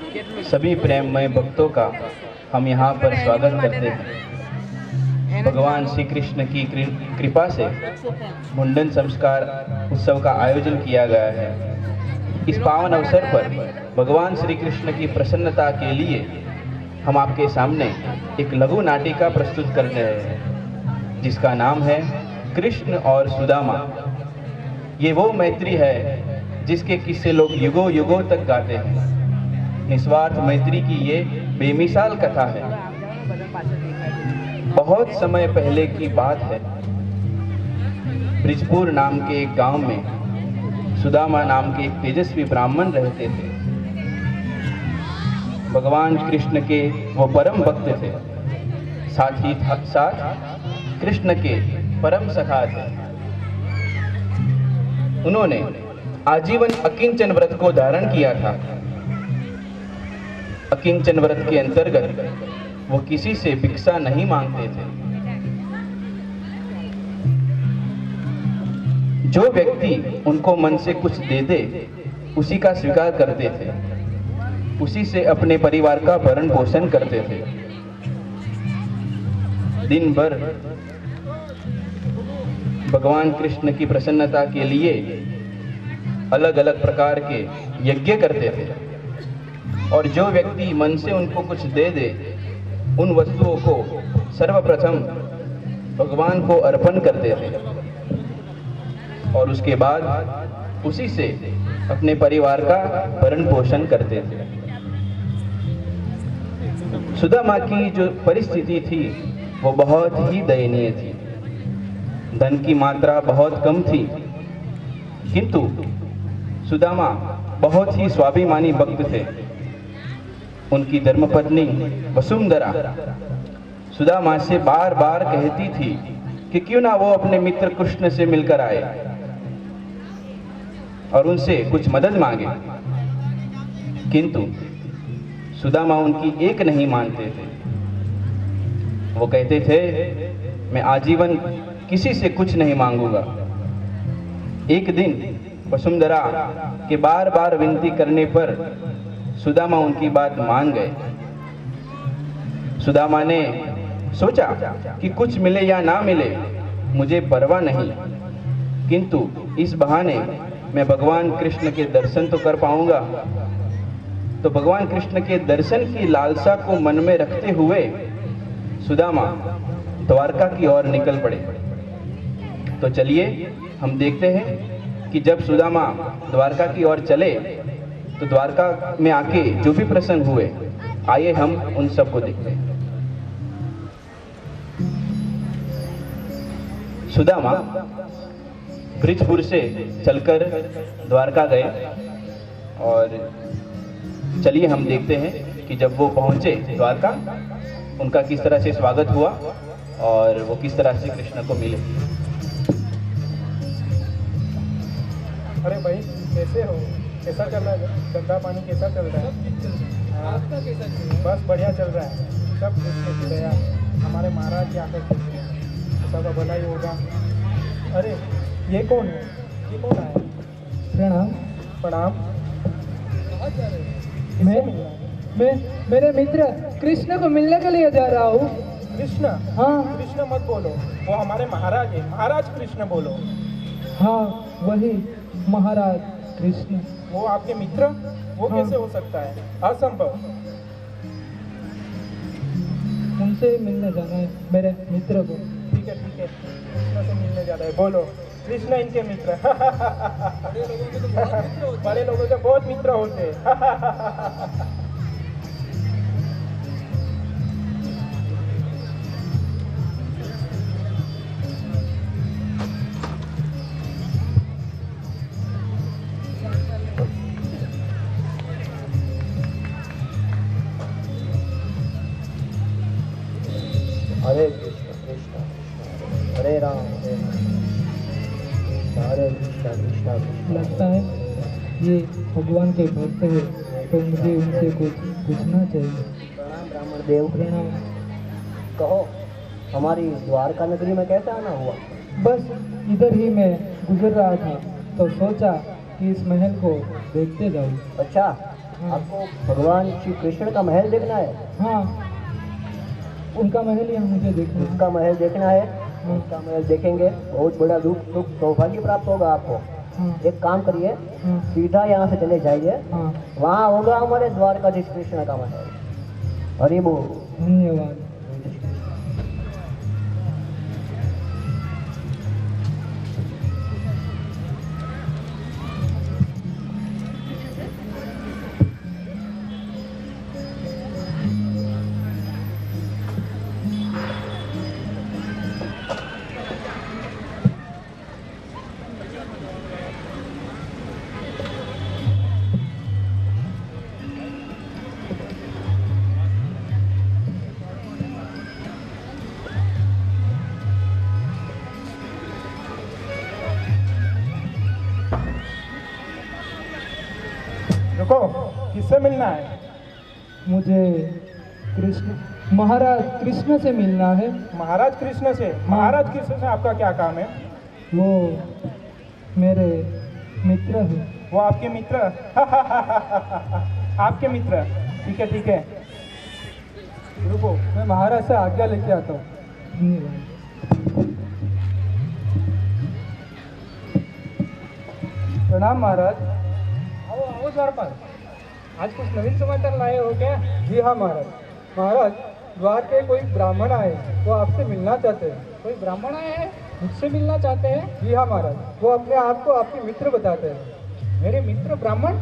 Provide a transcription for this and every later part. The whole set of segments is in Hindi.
सभी प्रेममय भक्तों का हम यहाँ पर स्वागत करते हैं। भगवान श्री कृष्ण की कृपा से मुंडन संस्कार उत्सव का आयोजन किया गया है। इस पावन अवसर पर भगवान श्री कृष्ण की प्रसन्नता के लिए हम आपके सामने एक लघु नाटिका प्रस्तुत कर रहे हैं, जिसका नाम है कृष्ण और सुदामा। ये वो मैत्री है जिसके किस्से लोग युगों युगों तक गाते हैं। निस्वार्थ मैत्री की ये बेमिसाल कथा है। बहुत समय पहले की बात है। ब्रिजपुर नाम के एक गांव में सुदामा नाम के एक तेजस्वी ब्राह्मण रहते थे। भगवान कृष्ण के वो परम भक्त थे, साथ कृष्ण के परम सखा थे। उन्होंने आजीवन अकिंचन व्रत को धारण किया था। अकिंचन व्रत के अंतर्गत वो किसी से भिक्षा नहीं मांगते थे। जो व्यक्ति उनको मन से कुछ दे दे उसी का स्वीकार करते थे, उसी से अपने परिवार का भरण पोषण करते थे। दिन भर भगवान कृष्ण की प्रसन्नता के लिए अलग अलग प्रकार के यज्ञ करते थे, और जो व्यक्ति मन से उनको कुछ दे दे उन वस्तुओं को सर्वप्रथम भगवान को अर्पण करते थे, और उसके बाद उसी से अपने परिवार का भरण पोषण करते थे। सुदामा की जो परिस्थिति थी वो बहुत ही दयनीय थी। धन की मात्रा बहुत कम थी, किंतु सुदामा बहुत ही स्वाभिमानी भक्त थे। उनकी धर्मपत्नी वसुंधरा सुदामा से बार बार कहती थी कि क्यों ना वो अपने मित्र कृष्ण से मिलकर आए और उनसे कुछ मदद मांगे, किंतु सुदामा उनकी एक नहीं मानते थे। वो कहते थे, मैं आजीवन किसी से कुछ नहीं मांगूंगा। एक दिन वसुंधरा के बार बार विनती करने पर सुदामा उनकी बात मान गए। सुदामा ने सोचा कि कुछ मिले या ना मिले मुझे परवाह नहीं, किंतु इस बहाने मैं भगवान कृष्ण के दर्शन तो कर पाऊंगा। तो भगवान कृष्ण के दर्शन की लालसा को मन में रखते हुए सुदामा द्वारका की ओर निकल पड़े। तो चलिए हम देखते हैं कि जब सुदामा द्वारका की ओर चले तो द्वारका में आके जो भी प्रसंग हुए, आइए हम उन सबको देखते हैं। सुदामा ब्रिजपुर से चलकर द्वारका गए, और चलिए हम देखते हैं कि जब वो पहुंचे द्वारका, उनका किस तरह से स्वागत हुआ और वो किस तरह से कृष्ण को मिले। अरे भाई, कैसे हो? कैसा चल रहा है? गंदा पानी कैसा चल रहा है? आपका कैसा चल रहा है? बस बढ़िया चल रहा है। सब कृष्ण की दया। हमारे महाराज की आकर खुशी है, सबका भला ही होगा। अरे ये कौन है? ये कौन है? प्रणाम। प्रणाम। कहाँ जा रहे हैं? मैं मेरे मित्र कृष्ण को मिलने के लिए जा रहा हूँ। कृष्ण? हाँ। कृष्ण मत बोलो, वो हमारे महाराज है। महाराज कृष्ण बोलो। हाँ, वही महाराज कृष्ण। वो आपके मित्र? वो हाँ। कैसे हो सकता है? असंभव। उनसे मिलने जाना है मेरे मित्र को। ठीक है कृष्ण से मिलने जा रहा है। बोलो, कृष्ण इनके मित्र। बड़े लोगों के बहुत मित्र होते हैं। हरे कृष्ण कृष्ण हरे राम हरे कृष्ण कृष्ण कृष्ण। लगता है ये भगवान के भक्त है, तो मुझे उनसे कुछ पूछना चाहिए। प्रणाम ब्राह्मण देव। प्रणाम। कहो, हमारी द्वारका नगरी में कैसे आना हुआ? बस इधर ही मैं गुजर रहा था तो सोचा कि इस महल को देखते जाऊं। अच्छा, आपको भगवान श्री कृष्ण का महल देखना है? हाँ, उनका महल यहाँ मुझे देखना है। उसका महल देखना है? उसका महल देखेंगे, बहुत बड़ा दुख सुख सौभाग्य प्राप्त होगा आपको। हाँ, एक काम करिए, हाँ, सीधा यहाँ से चले जाइए, हाँ, वहाँ होगा हमारे द्वारकाधीश कृष्ण का महल। हरि बोल। धन्यवाद। रुको, किससे मिलना है? मुझे कृष्ण, महाराज कृष्ण से मिलना है। महाराज कृष्ण से? महाराज कृष्ण से आपका क्या काम है? वो मेरे मित्र हैं। वो आपके मित्र? आपके मित्र, ठीक है ठीक है। रुको, मैं महाराज से आज्ञा लेके आता हूँ। धन्यवाद। प्रणाम महाराज। आओ आओ द्वारपाल, आज कुछ नवीन समाचार लाए हो क्या? जी हाँ महाराज। महाराज, द्वार के कोई ब्राह्मण आए, वो आपसे मिलना चाहते हैं। कोई ब्राह्मण आए हैं, मुझसे मिलना चाहते हैं? जी हाँ महाराज, वो अपने आप को आपके मित्र बताते हैं। मेरे मित्र ब्राह्मण?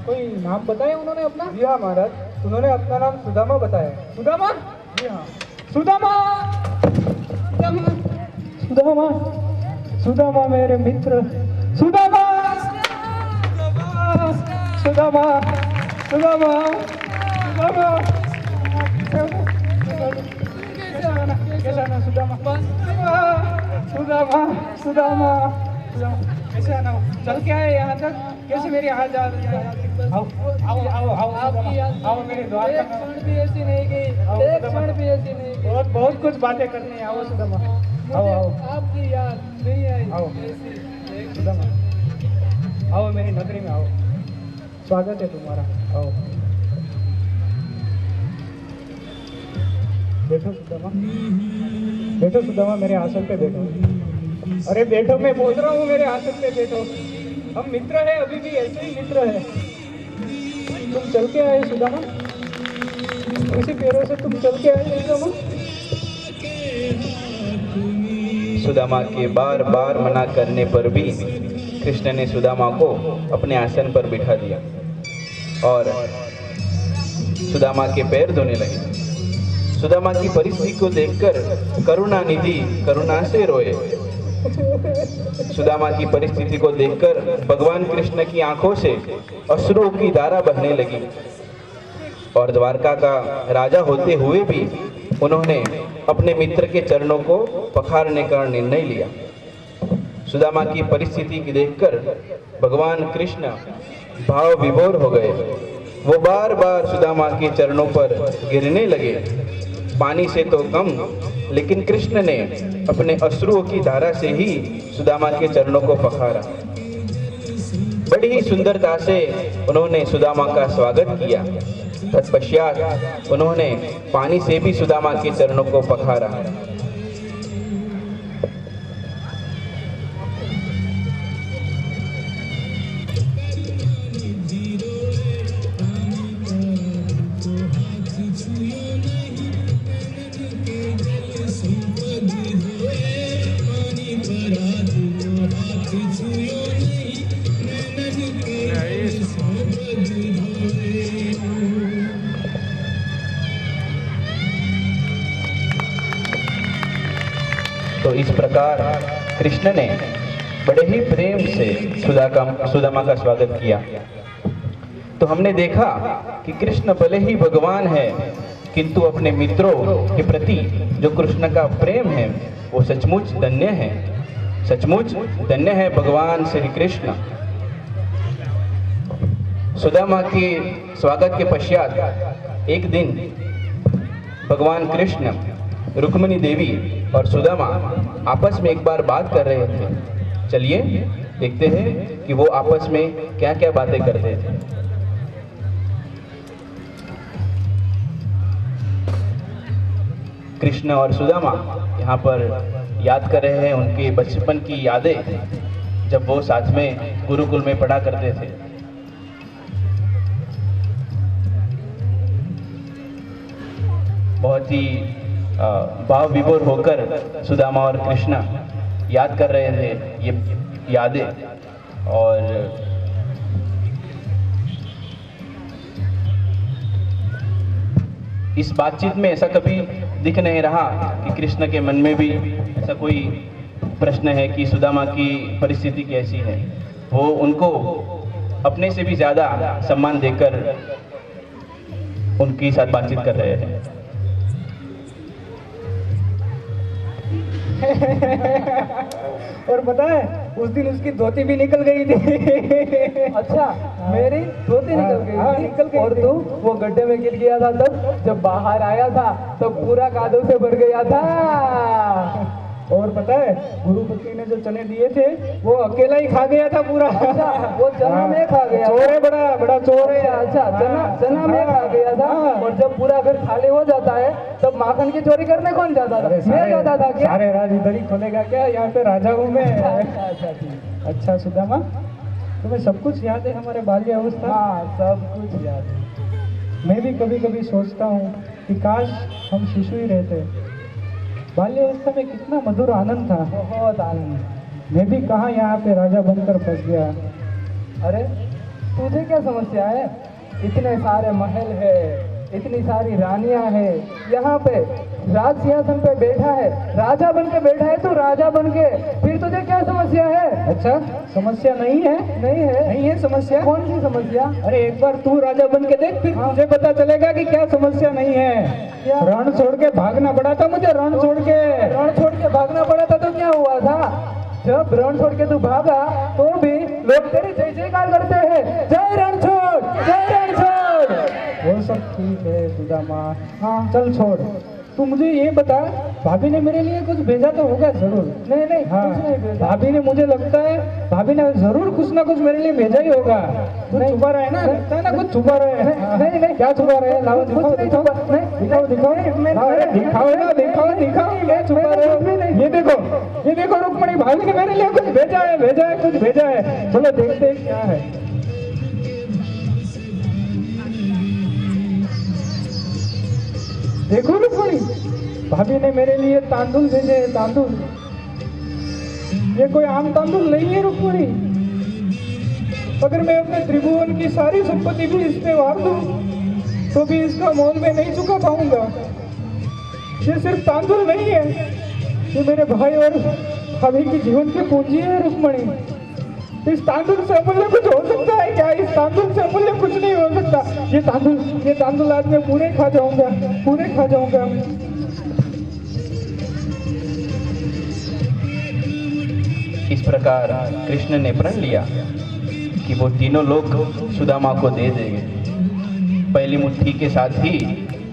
कोई नाम बताया उन्होंने अपना? जी हाँ महाराज, उन्होंने अपना नाम सुदामा बताया। सुदामा? जी हाँ। सुदामा, सुदामा, सुदामा, सुदामा मेरे मित्र। सुदामा, सुदामा, सुदामा, सुदामा, कैसा आना सुदामा? सुदामा, सुदामा, कैसे आना हो? चल के आए यहाँ तक, कैसे मेरी हाल जा रही है? आओ आओ आओ आओ आओ मेरे द्वार का। एक क्षण भी ऐसी नहीं गई, एक क्षण भी ऐसी नहीं गई। बहुत बहुत कुछ बातें करनी है। आओ सुदामा, आओ आओ। आपकी याद नहीं आई? आओ सुदामा, आओ मेरी नगरी में आओ, स्वागत है तुम्हारा। आओ बैठो सुदामा, बैठो सुदामा, मेरे आसन पे बैठो। अरे बैठो, मैं बोल रहा हूँ मेरे आसन पे बैठो। हम मित्र हैं, अभी भी ऐसे ही मित्र हैं। तुम चल के आए सुदामा, इसी पैरों से तुम चल के आए सुदामा। सुदामा के बार बार मना करने पर भी कृष्ण ने सुदामा को अपने आसन पर बिठा दिया और सुदामा के पैर धोने लगे। सुदामा की परिस्थिति को देखकर करुणा निधि करुणा से रोए। सुदामा की परिस्थिति को देखकर भगवान कृष्ण की आंखों से अश्रुओं की धारा बहने लगी और द्वारका का राजा होते हुए भी उन्होंने अपने मित्र के चरणों को पखारने का निर्णय लिया। सुदामा की परिस्थिति की देखकर भगवान कृष्ण भाव विभोर हो गए। वो बार बार सुदामा के चरणों पर गिरने लगे, पानी से तो कम, लेकिन कृष्ण ने अपने अश्रुओं की धारा से ही सुदामा के चरणों को पखारा। बड़ी ही सुंदरता से उन्होंने सुदामा का स्वागत किया। तत्पश्चात उन्होंने पानी से भी सुदामा के चरणों को पखारा। तो इस प्रकार कृष्ण ने बड़े ही प्रेम से सुदामा का स्वागत किया। तो हमने देखा कि कृष्ण भले ही भगवान है, किंतु अपने मित्रों के प्रति जो कृष्ण का प्रेम है वो सचमुच धन्य है। सचमुच धन्य है भगवान श्री कृष्ण। सुदामा के स्वागत के पश्चात एक दिन भगवान कृष्ण, रुक्मिणी देवी और सुदामा आपस में एक बार बात कर रहे थे। चलिए देखते हैं कि वो आपस में क्या क्या बातें करते थे। कृष्ण और सुदामा यहाँ पर याद कर रहे हैं उनके बचपन की यादें, जब वो साथ में गुरुकुल में पढ़ा करते थे। बहुत ही भाव विभोर होकर सुदामा और कृष्ण याद कर रहे थे ये यादें। और इस बातचीत में ऐसा कभी दिख नहीं रहा कि कृष्ण के मन में भी ऐसा कोई प्रश्न है कि सुदामा की परिस्थिति कैसी है। वो उनको अपने से भी ज़्यादा सम्मान देकर उनके साथ बातचीत कर रहे हैं। और पता है उस दिन उसकी धोती भी निकल गई थी। अच्छा, मेरी धोती निकल गई हाँ, थी। निकल गई और थी। तू वो गड्ढे में गिर गया था, तब जब बाहर आया था तब पूरा कादव से भर गया था। और पता है गुरुपति ने जो चने दिए थे वो अकेला ही खा गया था पूरा। अच्छा, वो चना में खा गया। चोर है, बड़ा बड़ा चोर है। अच्छा, चना में खा गया था। और जब पूरा घर खाली हो जाता है तब माखन की चोरी करने कौन जाता था? मैं जाता था क्या? सारे राज इधर ही खोलेगा क्या? यहाँ पे राजा हूँ मैं। अच्छा, ठीक। अच्छा सुदामा, तुम्हें सब कुछ याद है हमारे बाल्य अवस्था? हाँ, सब कुछ याद है। मैं भी कभी कभी सोचता हूँ कि काश हम शिशु ही रहते। बाल्य अवस्था में कितना मधुर आनंद था। बहुत आनंद। मैं भी कहाँ यहाँ पे राजा बनकर फंस गया। अरे तुझे क्या समस्या है? इतने सारे महल है, इतनी सारी रानियां है, यहाँ पे राज सिंहासन पे बैठा है, राजा बन के बैठा है, तू राजा बन के, फिर तुझे क्या समस्या है? अच्छा, समस्या नहीं है? नहीं है? नहीं है समस्या? कौन सी समस्या? अरे एक बार तू राजा बन के देख, फिर मुझे पता चलेगा कि क्या समस्या नहीं है। क्या? रण छोड़ के भागना पड़ा था मुझे, रण छोड़ के। रण छोड़ के भागना पड़ा था तो क्या हुआ था? जब रण छोड़ के तू भागा तो भी लोग तेरी जय जयकार करते हैं, जय रणछोड़, जय रणछोड़। वो सब ठीक है सुदामा, हाँ चल छोड़। तू मुझे ये बता, भाभी ने मेरे लिए कुछ भेजा तो होगा जरूर? नहीं नहीं, हाँ, कुछ नहीं भेजा। भाभी ने, मुझे लगता है भाभी ने जरूर कुछ ना कुछ मेरे लिए भेजा ही होगा। कुछ नहीं, छुपा रहा है ना? नहीं, लगता है ना कुछ छुपा रहा है। हाँ, नहीं, नहीं, क्या छुपा रहा है? लाओ कुछ दिखाओ नहीं दिखाओ छुपा, नहीं, दिखाओ दिखाओ मैं- हाँ, अरे दिखाओ ना, दिखाओ दिखाओ, क्या छुपा रहे हो? ये देखो, ये देखो रुक्मणी, भाभी ने मेरे लिए कुछ भेजा है, भेजा है, कुछ भेजा है। चलो देखते हैं क्या है। देखो रुक्मणी, भाभी ने मेरे लिए तांदुल भेजे हैं, तांदुल। ये कोई आम तांदुल नहीं है रुक्मणी। अगर मैं अपने त्रिभुवन की सारी संपत्ति भी इस पे वार दूं तो भी इसका मोल मैं नहीं चुका पाऊंगा। ये सिर्फ तांदुल नहीं है, ये मेरे भाई और भाभी की जीवन की पूंजी है रुक्मणी। इस तांदुल से अमूल्य कुछ हो सकता है क्या? इस तांदुल से अमूल्य कुछ नहीं हो सकता। ये तांदुल आज मैं पूरे खा जाऊंगा, पूरे खा जाऊंगा। इस प्रकार कृष्ण ने प्रण लिया कि वो तीनों लोग सुदामा को दे देंगे। पहली मुट्ठी के साथ ही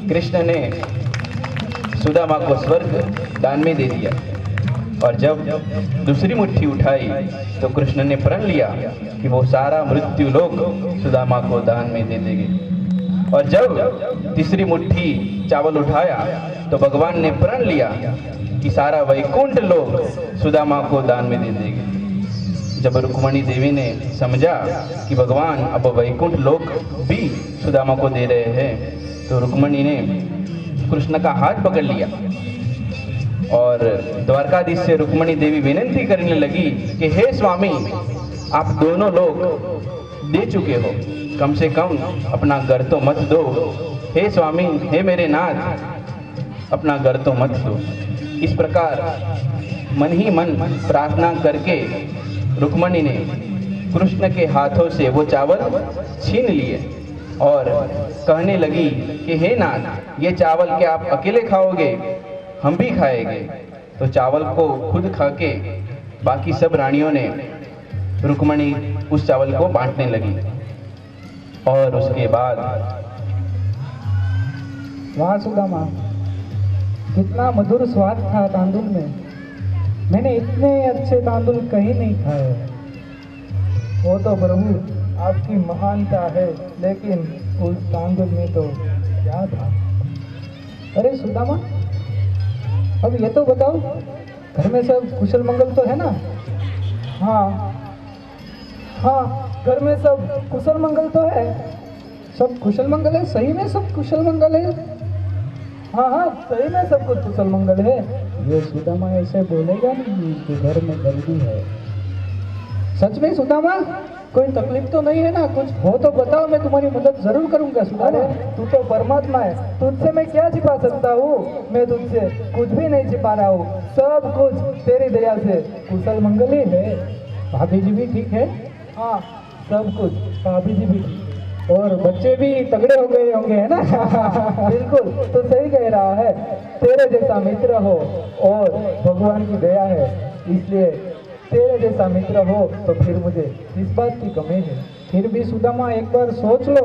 कृष्ण ने सुदामा को स्वर्ग दान में दे दिया। और जब दूसरी मुट्ठी उठाई तो कृष्ण ने प्रण लिया कि वो सारा मृत्यु लोक सुदामा को दान में दे देंगे। और जब तीसरी मुट्ठी चावल उठाया तो भगवान ने प्रण लिया कि सारा वैकुंठ लोक सुदामा को दान में दे देंगे। जब रुक्मणी देवी ने समझा कि भगवान अब वैकुंठ लोक भी सुदामा को दे रहे हैं तो रुक्मणी ने कृष्ण का हाथ पकड़ लिया और द्वारकाधीश से रुक्मणी देवी विनती करने लगी कि हे स्वामी, आप दोनों लोग दे चुके हो, कम से कम अपना घर तो मत दो। हे स्वामी, हे मेरे नाथ, अपना घर तो मत दो। इस प्रकार मन ही मन प्रार्थना करके रुक्मणी ने कृष्ण के हाथों से वो चावल छीन लिए और कहने लगी कि हे नाथ, ये चावल क्या आप अकेले खाओगे? हम भी खाएंगे। तो चावल को खुद खा के बाकी सब रानियों ने रुक्मणी उस चावल को बांटने लगी। और उसके बाद वाह सुदामा, कितना मधुर स्वाद था तांदुल में। मैंने इतने अच्छे तांदुल कहीं नहीं खाए। वो तो प्रभु आपकी महानता है, लेकिन उस तांदुल में तो क्या था? अरे सुदामा, अब ये तो बताओ, घर में सब कुशल मंगल तो है ना? हाँ हाँ, घर में सब कुशल मंगल तो है। सब कुशल मंगल है? सही में सब कुशल मंगल है? हाँ हाँ, सही में सब कुछ कुशल मंगल है। ये सुदामा ऐसे बोलेगा नहीं कि घर में जल्दी है। सच में सुदामा, कोई तकलीफ तो नहीं है ना? कुछ हो तो बताओ, मैं तुम्हारी मदद जरूर करूंगा सुदामा। तू तो परमात्मा है, तुझसे मैं क्या छिपा सकता हूँ? मैं तुझसे कुछ भी नहीं छिपा रहा हूँ, सब कुछ तेरी दया से कुशल मंगल ही है। भाभी जी भी ठीक है? हाँ, सब कुछ, भाभी जी भी ठीक, और बच्चे भी तगड़े हो गए होंगे, है ना? बिल्कुल, तो सही कह रहा है। तेरे जैसा मित्र हो और भगवान की दया है, इसलिए तेरे जैसा मित्र हो तो फिर मुझे इस बात की कमी है। फिर भी सुदामा एक बार सोच लो,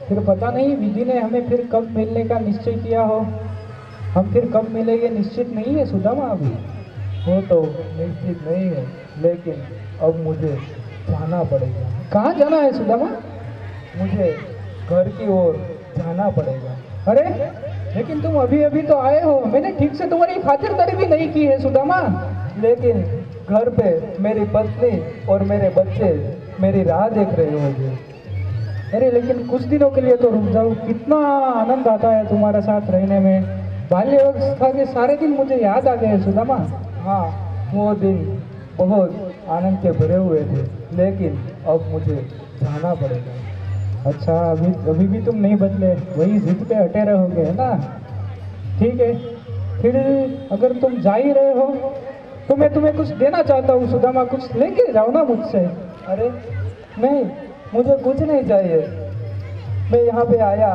फिर पता नहीं विधि ने हमें फिर कब मिलने का निश्चय किया हो। हम फिर कब मिलेंगे निश्चित नहीं है सुदामा। अभी वो तो निश्चित नहीं है, लेकिन अब मुझे जाना पड़ेगा। कहाँ जाना है सुदामा? मुझे घर की ओर जाना पड़ेगा। अरे लेकिन तुम अभी अभी तो आए हो, मैंने ठीक से तुम्हारी खातिरदारी भी नहीं की है सुदामा। लेकिन घर पे मेरी पत्नी और मेरे बच्चे मेरी राह देख रहे होंगे। अरे लेकिन कुछ दिनों के लिए तो रुक जाओ, कितना आनंद आता है तुम्हारे साथ रहने में। बाल्यवस्था के सारे दिन मुझे याद आ गए सुदामा। हाँ, वो दिन बहुत आनंद के भरे हुए थे, लेकिन अब मुझे जाना पड़ेगा। अच्छा, अभी भी तुम नहीं बदले, वही जिद पे अटे रहोगे, है ना? ठीक है, फिर अगर तुम जा ही रहे हो तो मैं तुम्हें कुछ देना चाहता हूँ सुदामा, कुछ लेके जाओ ना मुझसे। अरे नहीं, मुझे कुछ नहीं चाहिए। मैं यहाँ पे आया,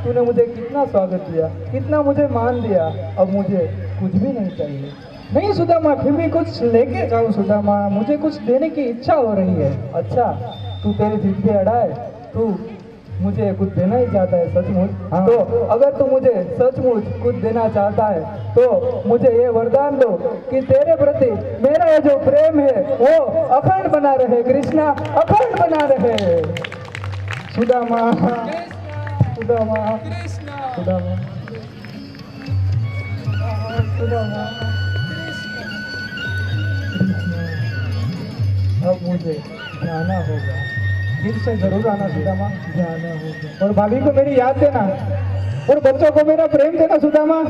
तूने मुझे कितना स्वागत किया, कितना मुझे मान दिया, अब मुझे कुछ भी नहीं चाहिए। नहीं सुदामा, फिर भी कुछ लेके जाओ सुदामा, मुझे कुछ देने की इच्छा हो रही है। अच्छा, तू तेरी जिद पे अड़ा है, तू मुझे कुछ देना ही चाहता है सचमुच? हाँ। तो अगर तू मुझे सचमुच कुछ देना चाहता है तो मुझे ये वरदान दो कि तेरे प्रति मेरा ये जो प्रेम है वो अखंड बना रहे कृष्णा, अखंड बना रहे। सुदामा, सुदामा, सुदामा, सुदामा, अब मुझे जाना होगा, फिर से जरूर आना सुदामा, जाना होगा। और भाभी को मेरी याद देना, और बच्चों को मेरा प्रेम देना सुदामा,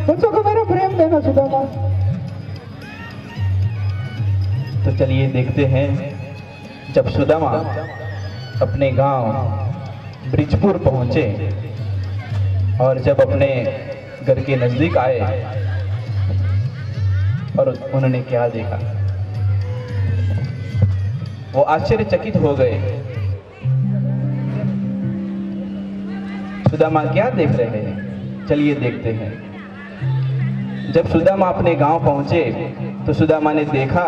बच्चों को मेरा प्रेम देना सुदामा। तो चलिए देखते हैं, जब सुदामा अपने गांव ब्रिजपुर पहुंचे और जब अपने घर के नजदीक आए और उन्होंने क्या देखा, वो आश्चर्यचकित हो गए। सुदामा क्या देख रहे हैं, चलिए देखते हैं। जब सुदामा अपने गांव पहुंचे तो सुदामा ने देखा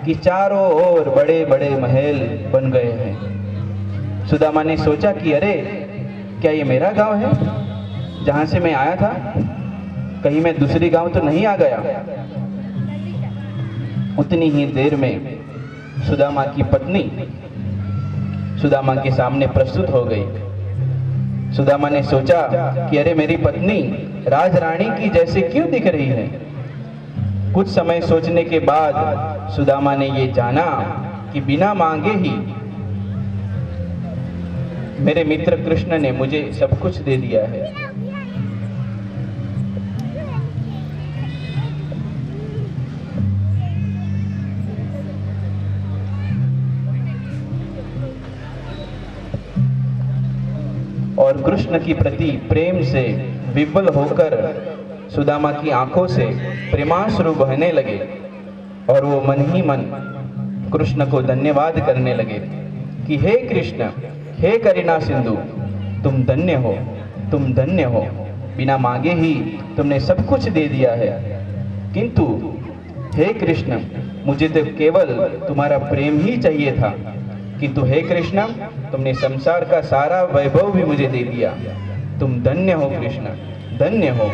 कि चारों ओर बड़े बड़े महल बन गए हैं। सुदामा ने सोचा कि अरे, क्या ये मेरा गांव है जहां से मैं आया था? कहीं मैं दूसरी गांव तो नहीं आ गया? उतनी ही देर में सुदामा की पत्नी सुदामा के सामने प्रस्तुत हो गई। सुदामा ने सोचा कि अरे, मेरी पत्नी राजरानी की जैसे क्यों दिख रही है? कुछ समय सोचने के बाद सुदामा ने ये जाना कि बिना मांगे ही मेरे मित्र कृष्ण ने मुझे सब कुछ दे दिया है। और कृष्ण की प्रति प्रेम से विह्वल होकर सुदामा की आंखों से प्रेमाश्रु बहने लगे और वो मन ही मन कृष्ण को धन्यवाद करने लगे कि हे कृष्ण, हे करुणा सिंधु, तुम धन्य हो, तुम धन्य हो। बिना मांगे ही तुमने सब कुछ दे दिया है, किंतु हे कृष्ण, मुझे तो केवल तुम्हारा प्रेम ही चाहिए था, किंतु हे कृष्ण, तुमने संसार का सारा वैभव भी मुझे दे दिया। तुम धन्य हो कृष्ण, धन्य हो।